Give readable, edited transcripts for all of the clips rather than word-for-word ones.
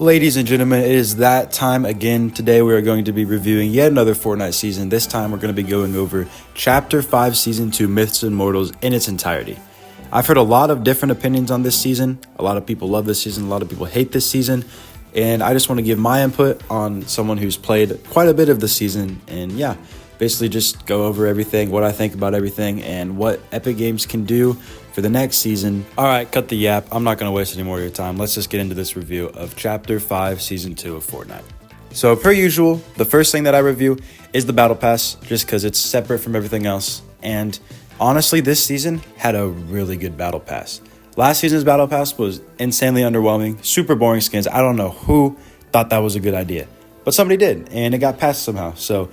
Ladies and gentlemen, it is that time again. Today we are going to be reviewing yet another Fortnite season. This time we're going to be going over Chapter 5 Season 2 Myths and Mortals in its entirety. I've heard a lot of different opinions on this season. A lot of people love this season, a lot of people hate this season. And I just want to give my input on someone who's played quite a bit of the season. And yeah, basically just go over everything, what I think about everything, and what Epic Games can do for the next season. All right, cut the yap. I'm not going to waste any more of your time. Let's just get into this review of Chapter 5 Season 2 of Fortnite. So per usual, the first thing that I review is the Battle Pass, just because it's separate from everything else. And honestly, this season had a really good Battle Pass. Last season's Battle Pass was insanely underwhelming, super boring skins. I don't know who thought that was a good idea, but somebody did, and it got passed somehow. So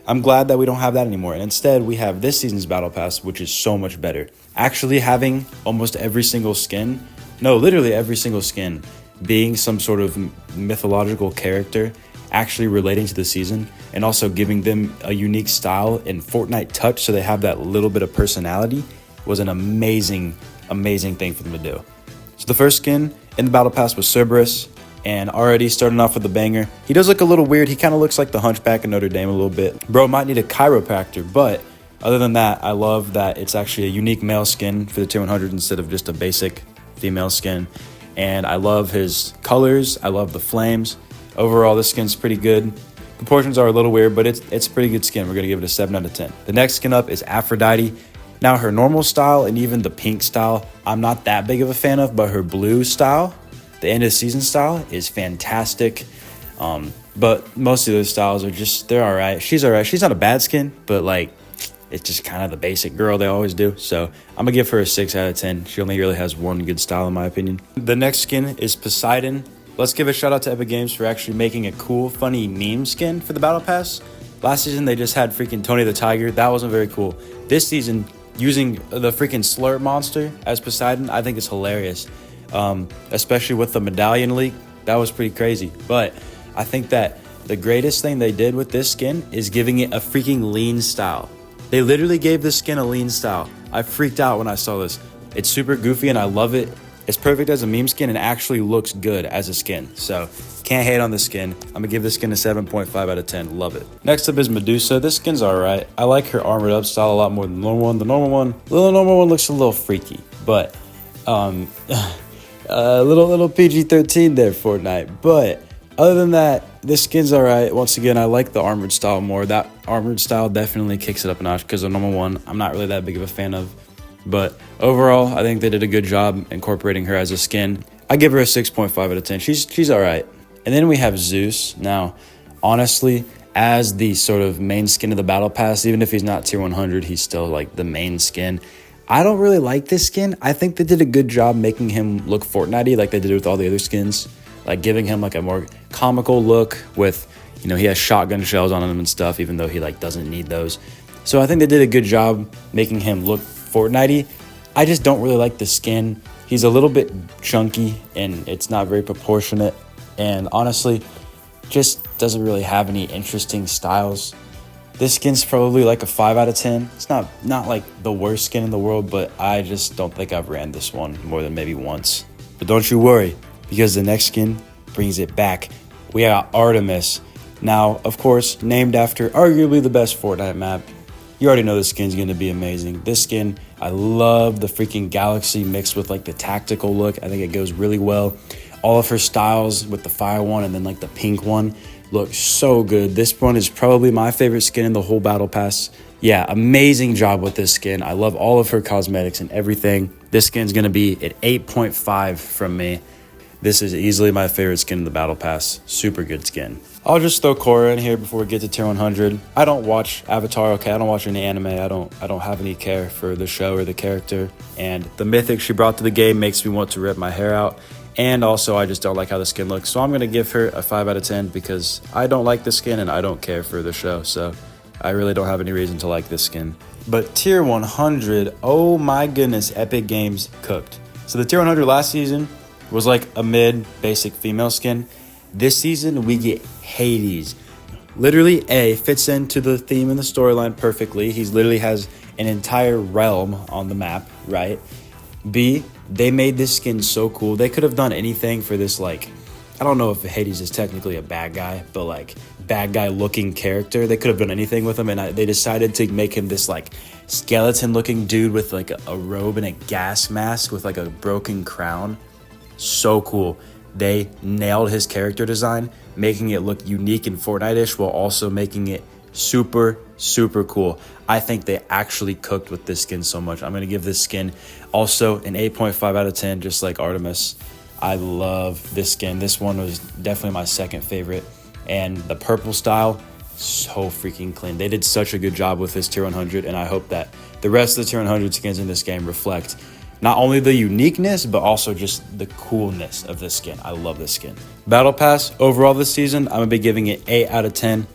I'm glad that we don't have that anymore. And instead, we have this season's Battle Pass, which is so much better. Actually having almost every single skin, no, literally every single skin, being some sort of mythological character, actually relating to the season, and also giving them a unique style and Fortnite touch so they have that little bit of personality, was an amazing thing for them to do. So the first skin in the Battle Pass was Cerberus, and already starting off with a banger. He does look a little weird. He kind of looks like the Hunchback of Notre Dame a little bit. Bro might need a chiropractor, but other than that, I love that it's actually a unique male skin for the tier 100 instead of just a basic female skin. And I love his colors. I love the flames. Overall, this skin's pretty good. Proportions are a little weird, but it's a pretty good skin. We're going to give it a 7 out of 10. The next skin up is Aphrodite. Now, her normal style and even the pink style, I'm not that big of a fan of, but her blue style, the end of season style, is fantastic. But most of those styles are just, they're all right. She's all right. She's not a bad skin, but like, it's just kind of the basic girl they always do. So I'm going to give her a 6 out of 10. She only really has one good style in my opinion. The next skin is Poseidon. Let's give a shout out to Epic Games for actually making a cool, funny meme skin for the Battle Pass. Last season, they just had freaking Tony the Tiger. That wasn't very cool. This season, using the freaking slurp monster as Poseidon, I think it's hilarious. Especially with the medallion leak, that was pretty crazy. But I think that the greatest thing they did with this skin is giving it a freaking lean style. They literally gave this skin a lean style. I freaked out when I saw this. It's super goofy and I love it. It's perfect as a meme skin and actually looks good as a skin. So can't hate on this skin. I'm gonna give this skin a 7.5 out of 10. Love it. Next up is Medusa. This skin's all right. I like her armored up style a lot more than the normal one. The normal one looks a little freaky, but a little PG-13 there, Fortnite. But other than that, this skin's all right. Once again, I like the armored style more. That armored style definitely kicks it up a notch because the normal one, I'm not really that big of a fan of. But overall, I think they did a good job incorporating her as a skin. I give her a 6.5 out of 10. She's all right. And then we have Zeus. Now, honestly, as the sort of main skin of the Battle Pass, even if he's not tier 100, he's still like the main skin. I don't really like this skin. I think they did a good job making him look Fortnite-y like they did with all the other skins. Like giving him like a more comical look with, you know, he has shotgun shells on him and stuff, even though he like doesn't need those. So I think they did a good job making him look Fortnite-y. I just don't really like the skin. He's a little bit chunky and it's not very proportionate. And honestly, just doesn't really have any interesting styles. This skin's probably like a 5 out of 10. It's not like the worst skin in the world, but I just don't think I've ran this one more than maybe once. But don't you worry, because the next skin brings it back. We got Artemis. Now, of course, named after arguably the best Fortnite map. You already know this skin's going to be amazing. This skin, I love the freaking galaxy mixed with like the tactical look. I think it goes really well. All of her styles with the fire one and then like the pink one look so good. This one is probably my favorite skin in the whole Battle Pass. Yeah, amazing job with this skin. I love all of her cosmetics and everything. This skin's going to be at 8.5 from me. This is easily my favorite skin in the Battle Pass. Super good skin. I'll just throw Korra in here before we get to tier 100. I don't watch Avatar, okay? I don't watch any anime. I don't have any care for the show or the character. And the mythic she brought to the game makes me want to rip my hair out. And also, I just don't like how the skin looks. So I'm going to give her a 5 out of 10 because I don't like the skin and I don't care for the show. So I really don't have any reason to like this skin. But tier 100, oh my goodness, Epic Games cooked. So the tier 100 last season was like a mid basic female skin. This season, we get Hades. Literally, A, fits into the theme and the storyline perfectly. He literally has an entire realm on the map, right? B, they made this skin so cool. They could have done anything for this, like, I don't know if Hades is technically a bad guy, but like bad guy looking character. They could have done anything with him, and they decided to make him this like skeleton looking dude with like a robe and a gas mask with like a broken crown. So cool. They nailed his character design, making it look unique and Fortnite-ish while also making it super, super cool. I think they actually cooked with this skin so much. I'm going to give this skin also an 8.5 out of 10, just like Artemis. I love this skin. This one was definitely my second favorite. And the purple style, so freaking clean. They did such a good job with this tier 100, and I hope that the rest of the tier 100 skins in this game reflect not only the uniqueness, but also just the coolness of this skin. I love this skin. Battle Pass, overall this season, I'm going to be giving it 8 out of 10.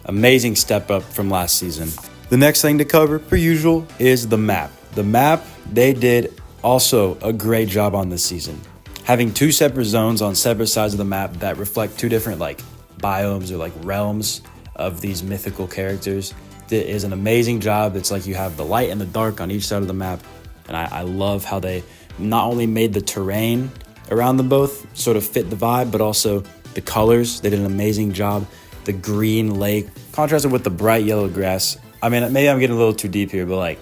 Amazing step up from last season. The next thing to cover, per usual, is the map. The map, they did also a great job on this season. Having 2 separate zones on separate sides of the map that reflect 2 different like biomes or like realms of these mythical characters. It is an amazing job. It's like you have the light and the dark on each side of the map. And I love how they not only made the terrain around them both sort of fit the vibe, but also the colors. They did an amazing job. The green lake contrasted with the bright yellow grass. I mean, maybe I'm getting a little too deep here, but like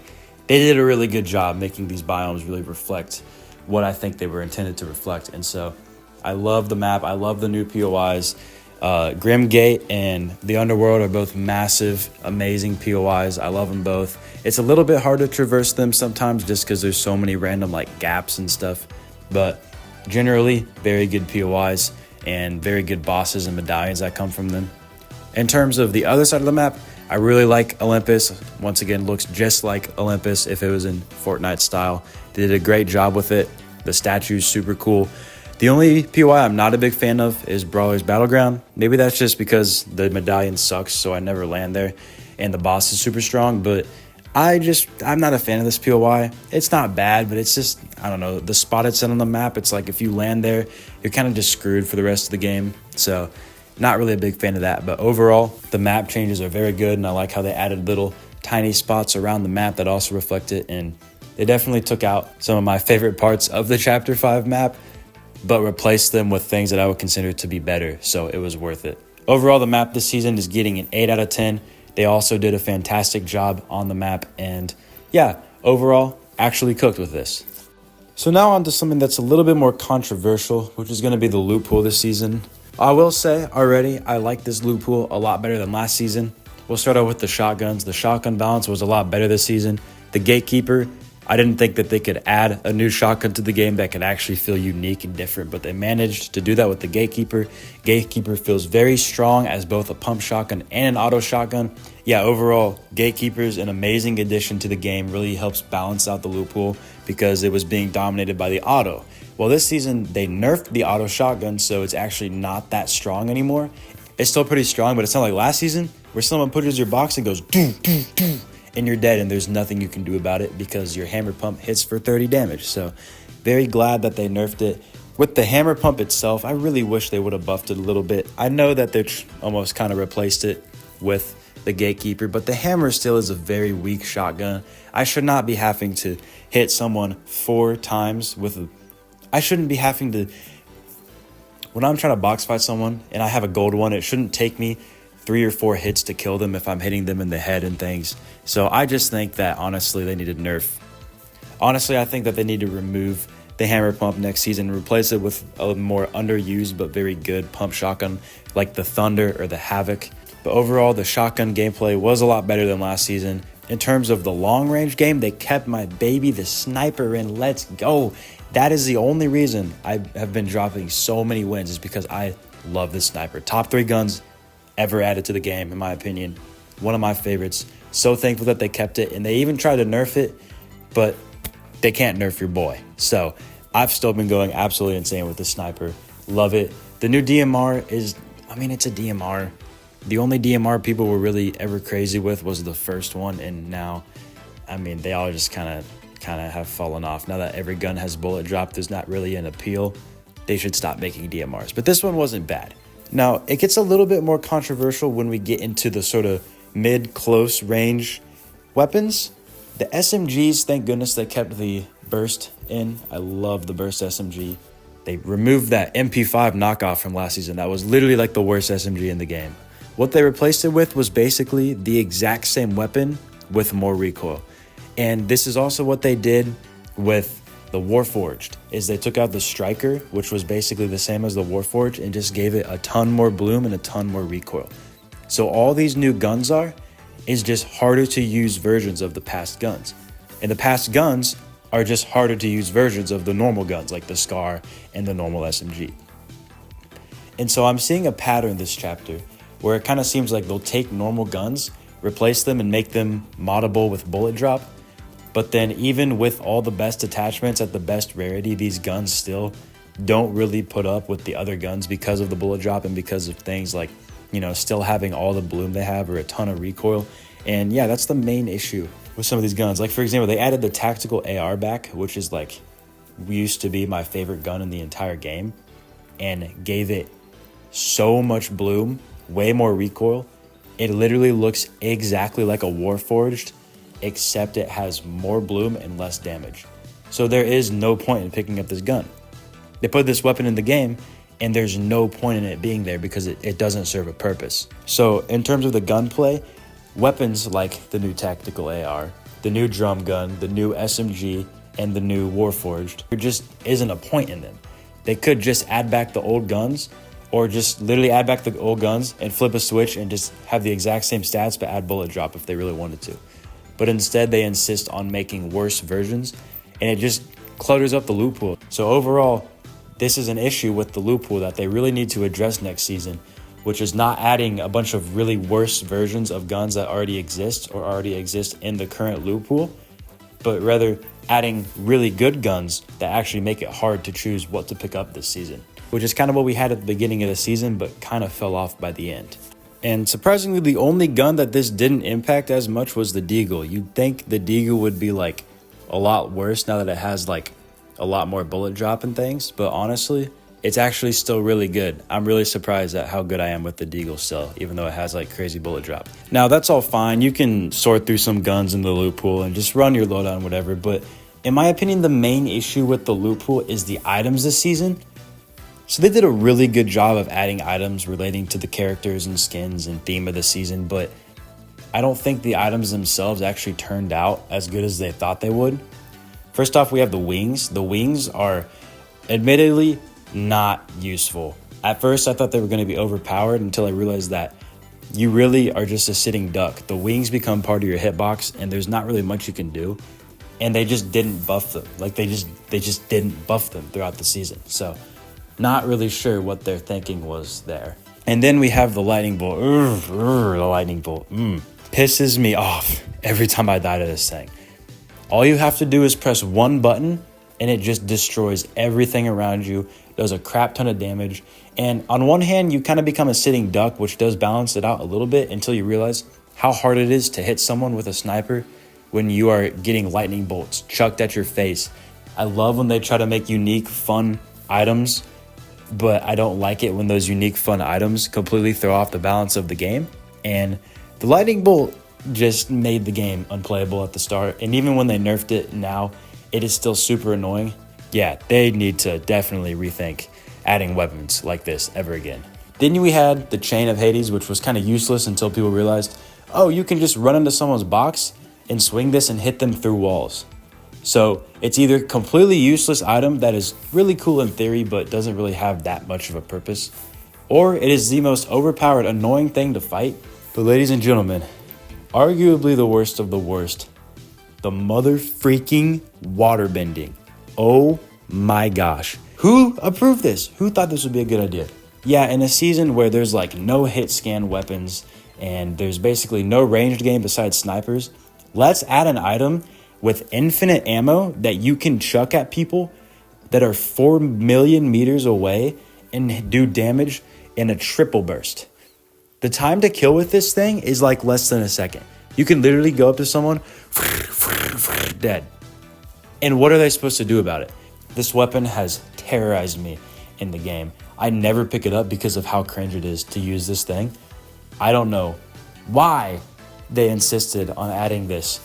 they did a really good job making these biomes really reflect what I think they were intended to reflect. And so I love the map. I love the new POIs. Grim Gate and the Underworld are both massive, amazing POIs. I love them both. It's a little bit hard to traverse them sometimes just because there's so many random like gaps and stuff. But generally, very good POIs and very good bosses and medallions that come from them. In terms of the other side of the map, I really like Olympus. Once again, looks just like Olympus if it was in Fortnite style. They did a great job with it. The statue's super cool. The only POI I'm not a big fan of is Brawler's Battleground. Maybe that's just because the medallion sucks, so I never land there, and the boss is super strong, but I'm not a fan of this POI. It's not bad, but it's just, I don't know, the spot it's in on the map, it's like if you land there, you're kind of just screwed for the rest of the game, so not really a big fan of that. But overall, the map changes are very good, and I like how they added little tiny spots around the map that also reflect it, and they definitely took out some of my favorite parts of the Chapter 5 map, but replaced them with things that I would consider to be better, so it was worth it. Overall, the map this season is getting an 8 out of 10. They also did a fantastic job on the map, and yeah, overall, actually cooked with this. So now on to something that's a little bit more controversial, which is going to be the loot pool this season. I will say already, I like this loot pool a lot better than last season. We'll start out with the shotguns. The shotgun balance was a lot better this season. The Gatekeeper, I didn't think that they could add a new shotgun to the game that could actually feel unique and different, but they managed to do that with the Gatekeeper. Gatekeeper feels very strong as both a pump shotgun and an auto shotgun. Yeah, overall, Gatekeeper's an amazing addition to the game, really helps balance out the loot pool because it was being dominated by the auto. Well, this season, they nerfed the auto shotgun, so it's actually not that strong anymore. It's still pretty strong, but it's not like last season where someone pushes your box and goes doo, doo, doo, and you're dead, and there's nothing you can do about it because your hammer pump hits for 30 damage. So very glad that they nerfed it. With the hammer pump itself, I really wish they would have buffed it a little bit. I know that they're almost kind of replaced it with the Gatekeeper, but the hammer still is a very weak shotgun. I should not be having to hit someone 4 times with a... I shouldn't be having to... When I'm trying to box fight someone and I have a gold one, it shouldn't take me 3 or 4 hits to kill them if I'm hitting them in the head and things. So I just think that, honestly, they need to nerf. Honestly, I think that they need to remove the hammer pump next season and replace it with a more underused but very good pump shotgun like the Thunder or the Havoc. But overall, the shotgun gameplay was a lot better than last season. In terms of the long-range game, they kept my baby, the sniper, in. Let's go. That is the only reason I have been dropping so many wins is because I love this sniper. Top 3 guns ever added to the game, in my opinion. One of my favorites. So thankful that they kept it, and they even tried to nerf it, but they can't nerf your boy. So I've still been going absolutely insane with the sniper. Love it. The new DMR is, I mean, it's a DMR. The only DMR people were really ever crazy with was the first one, and now, I mean, they all just kind of have fallen off. Now that every gun has bullet drop, there's not really an appeal. They should stop making DMRs. But this one wasn't bad. Now, it gets a little bit more controversial when we get into the sort of mid-close range weapons. The SMGs, thank goodness they kept the burst in. I love the burst SMG. They removed that MP5 knockoff from last season. That was literally like the worst SMG in the game. What they replaced it with was basically the exact same weapon with more recoil. And this is also what they did with the Warforged, is they took out the Striker, which was basically the same as the Warforged, and just gave it a ton more bloom and a ton more recoil. So all these new guns is just harder to use versions of the past guns. And the past guns are just harder to use versions of the normal guns, like the Scar and the normal SMG. And so I'm seeing a pattern this chapter where it kind of seems like they'll take normal guns, replace them, and make them moddable with bullet drop. But then even with all the best attachments at the best rarity, these guns still don't really put up with the other guns because of the bullet drop and because of things like, still having all the bloom they have or a ton of recoil. And yeah, that's the main issue with some of these guns. Like, for example, they added the tactical AR back, which is like used to be my favorite gun in the entire game, and gave it so much bloom, way more recoil. It literally looks exactly like a Warforged, except it has more bloom and less damage. So there is no point in picking up this gun. They put this weapon in the game, and there's no point in it being there because it doesn't serve a purpose. So in terms of the gunplay, weapons like the new tactical AR, the new drum gun, the new SMG, and the new Warforged, there just isn't a point in them. They could just add back the old guns, or just literally add back the old guns and flip a switch and just have the exact same stats but add bullet drop if they really wanted to. But instead they insist on making worse versions, and it just clutters up the loot pool. So overall, this is an issue with the loot pool that they really need to address next season, which is not adding a bunch of really worse versions of guns that already exist or already exist in the current loot pool, but rather adding really good guns that actually make it hard to choose what to pick up this season, which is kind of what we had at the beginning of the season, but kind of fell off by the end. And surprisingly, the only gun that this didn't impact as much was the Deagle. You'd think the Deagle would be like a lot worse now that it has like a lot more bullet drop and things, but honestly, it's actually still really good. I'm really surprised at how good I am with the Deagle still, even though it has like crazy bullet drop. Now that's all fine. You can sort through some guns in the loot pool and just run your loadout and whatever, but in my opinion, the main issue with the loot pool is the items this season. So they did a really good job of adding items relating to the characters and skins and theme of the season, but I don't think the items themselves actually turned out as good as they thought they would. First off, we have the wings. The wings are admittedly not useful. At first, I thought they were going to be overpowered until I realized that you really are just a sitting duck. The wings become part of your hitbox, and there's not really much you can do. And they just didn't buff them. Like they just didn't buff them throughout the season. So not really sure what their thinking was there. And then we have the lightning bolt. The lightning bolt pisses me off every time I die to this thing. All you have to do is press one button and it just destroys everything around you, does a crap ton of damage. And on one hand, you kind of become a sitting duck, which does balance it out a little bit until you realize how hard it is to hit someone with a sniper when you are getting lightning bolts chucked at your face. I love when they try to make unique, fun items, but I don't like it when those unique, fun items completely throw off the balance of the game. And the lightning bolt just made the game unplayable at the start. And even when they nerfed it now, it is still super annoying. Yeah, they need to definitely rethink adding weapons like this ever again. Then we had the Chain of Hades, which was kind of useless until people realized, oh, you can just run into someone's box and swing this and hit them through walls. So it's either completely useless item that is really cool in theory, but doesn't really have that much of a purpose, or it is the most overpowered, annoying thing to fight. But ladies and gentlemen, arguably the worst of the worst, the mother freaking water bending. Oh my gosh. Who approved this? Who thought this would be a good idea? Yeah, in a season where there's like no hit scan weapons and there's basically no ranged game besides snipers, let's add an item with infinite ammo that you can chuck at people that are 4 million meters away and do damage in a triple burst. The time to kill with this thing is like less than a second. You can literally go up to someone, dead. And what are they supposed to do about it? This weapon has terrorized me in the game. I never pick it up because of how cringe it is to use this thing. I don't know why they insisted on adding this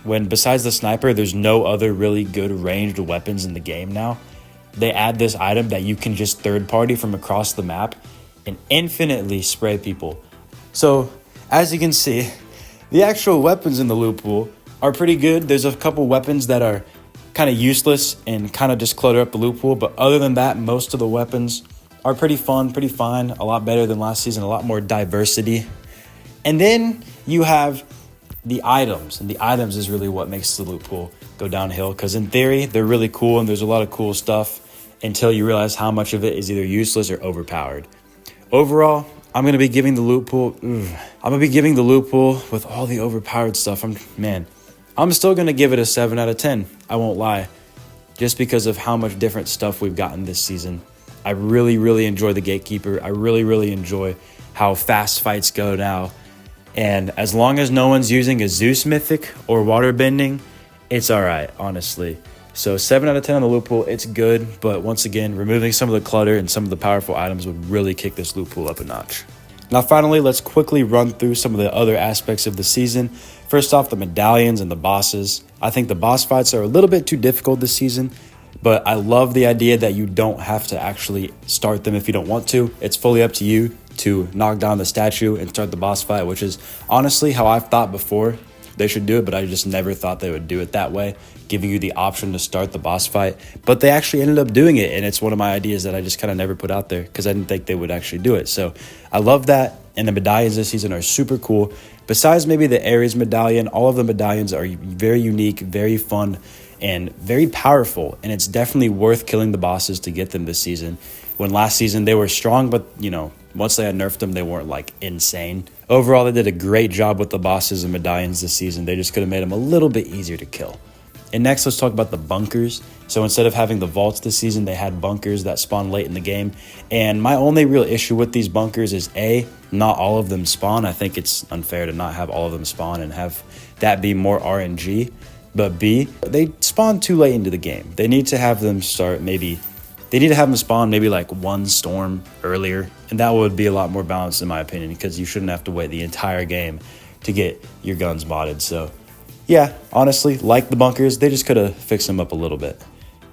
when besides the sniper, there's no other really good ranged weapons in the game now. they add this item that you can just third party from across the map and infinitely spray people. So as you can see, the actual weapons in the loot pool are pretty good. There's a couple weapons that are kind of useless and kind of just clutter up the loot pool. But other than that, most of the weapons are pretty fun, pretty fine, a lot better than last season, a lot more diversity. And then you have the items, and the items is really what makes the loot pool go downhill, because in theory, they're really cool and there's a lot of cool stuff until you realize how much of it is either useless or overpowered. Overall, I'm going to be giving the loot pool, with all the overpowered stuff. I'm still going to give it a 7 out of 10. I won't lie, just because of how much different stuff we've gotten this season. I really, really enjoy the Gatekeeper. I really, really enjoy how fast fights go now. And as long as no one's using a Zeus Mythic or water bending, it's all right, honestly. So 7 out of 10 on the loot pool, it's good. But once again, removing some of the clutter and some of the powerful items would really kick this loot pool up a notch. Now, finally, let's quickly run through some of the other aspects of the season. First off, the medallions and the bosses. I think the boss fights are a little bit too difficult this season, but I love the idea that you don't have to actually start them if you don't want to. It's fully up to you to knock down the statue and start the boss fight, which is honestly how I've thought before they should do it, but I just never thought they would do it that way, giving you the option to start the boss fight. But they actually ended up doing it, and it's one of my ideas that I just kind of never put out there because I didn't think they would actually do it. So I love that, and the medallions this season are super cool. Besides maybe the Ares medallion, all of the medallions are very unique, very fun, and very powerful, and it's definitely worth killing the bosses to get them this season. When last season they were strong, but once they had nerfed them, they weren't like insane. Overall, they did a great job with the bosses and medallions this season. They just could have made them a little bit easier to kill. And next, let's talk about the bunkers. So instead of having the vaults this season, they had bunkers that spawn late in the game. And my only real issue with these bunkers is A, not all of them spawn. I think it's unfair to not have all of them spawn and have that be more RNG. But B, they spawn too late into the game. They need to have them spawn maybe like one storm earlier. And that would be a lot more balanced in my opinion, because you shouldn't have to wait the entire game to get your guns modded. So yeah, honestly, like the bunkers, they just could have fixed them up a little bit.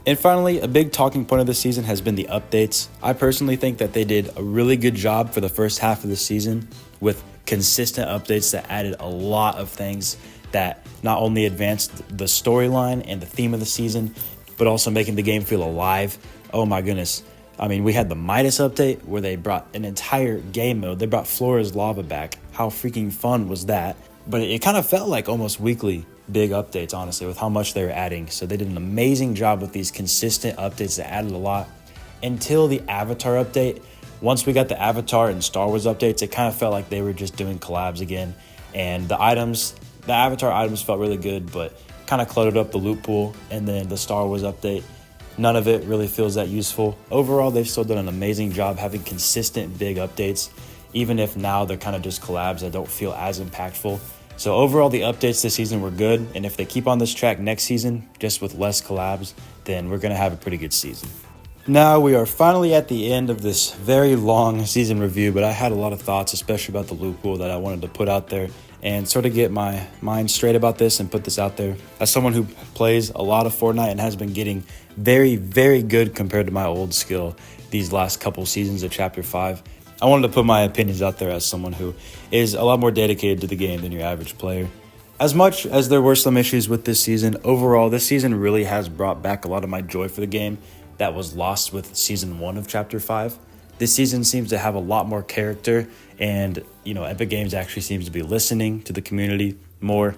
And finally, a big talking point of the season has been the updates. I personally think that they did a really good job for the first half of the season with consistent updates that added a lot of things that not only advanced the storyline and the theme of the season, but also making the game feel alive. Oh my goodness. I mean, we had the Midas update where they brought an entire game mode. They brought Flora's Lava back. How freaking fun was that? But it kind of felt like almost weekly big updates, honestly, with how much they were adding. So they did an amazing job with these consistent updates that added a lot until the Avatar update. Once we got the Avatar and Star Wars updates, it kind of felt like they were just doing collabs again. And the Avatar items felt really good, but kind of cluttered up the loot pool. And then the Star Wars update, none of it really feels that useful. Overall, they've still done an amazing job having consistent big updates, even if now they're kind of just collabs that don't feel as impactful. So overall, the updates this season were good, and if they keep on this track next season, just with less collabs, then we're going to have a pretty good season. Now we are finally at the end of this very long season review, but I had a lot of thoughts, especially about the loot pool, that I wanted to put out there and sort of get my mind straight about this and put this out there. As someone who plays a lot of Fortnite and has been getting very, very good compared to my old skill these last couple seasons of Chapter 5, I wanted to put my opinions out there as someone who is a lot more dedicated to the game than your average player. As much as there were some issues with this season, overall, this season really has brought back a lot of my joy for the game that was lost with Season 1 of Chapter 5. This season seems to have a lot more character, and, Epic Games actually seems to be listening to the community more.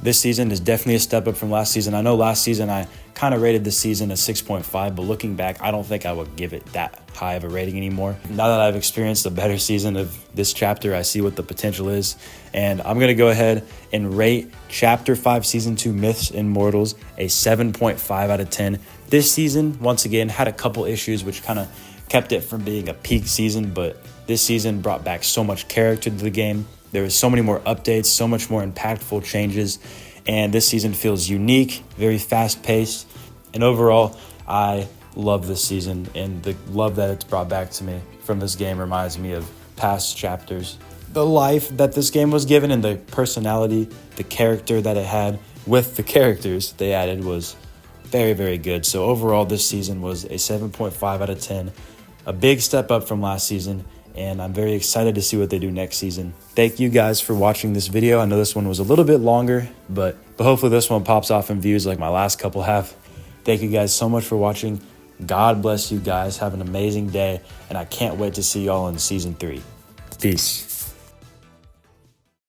This season is definitely a step up from last season. I know last season I kind of rated this season a 6.5, but looking back, I don't think I would give it that high of a rating anymore. Now that I've experienced a better season of this chapter, I see what the potential is, and I'm going to go ahead and rate Chapter 5 Season 2 Myths and Mortals a 7.5 out of 10. This season, once again, had a couple issues which kind of kept it from being a peak season, but this season brought back so much character to the game. There was so many more updates, so much more impactful changes, and this season feels unique, very fast-paced, and overall, I love this season, and the love that it's brought back to me from this game reminds me of past chapters. The life that this game was given and the personality, the character that it had with the characters they added was very, very good. So overall, this season was a 7.5 out of 10, a big step up from last season, and I'm very excited to see what they do next season. Thank you guys for watching this video. I know this one was a little bit longer, but hopefully this one pops off in views like my last couple have. Thank you guys so much for watching. God bless you guys. Have an amazing day, and I can't wait to see y'all in season 3. Peace.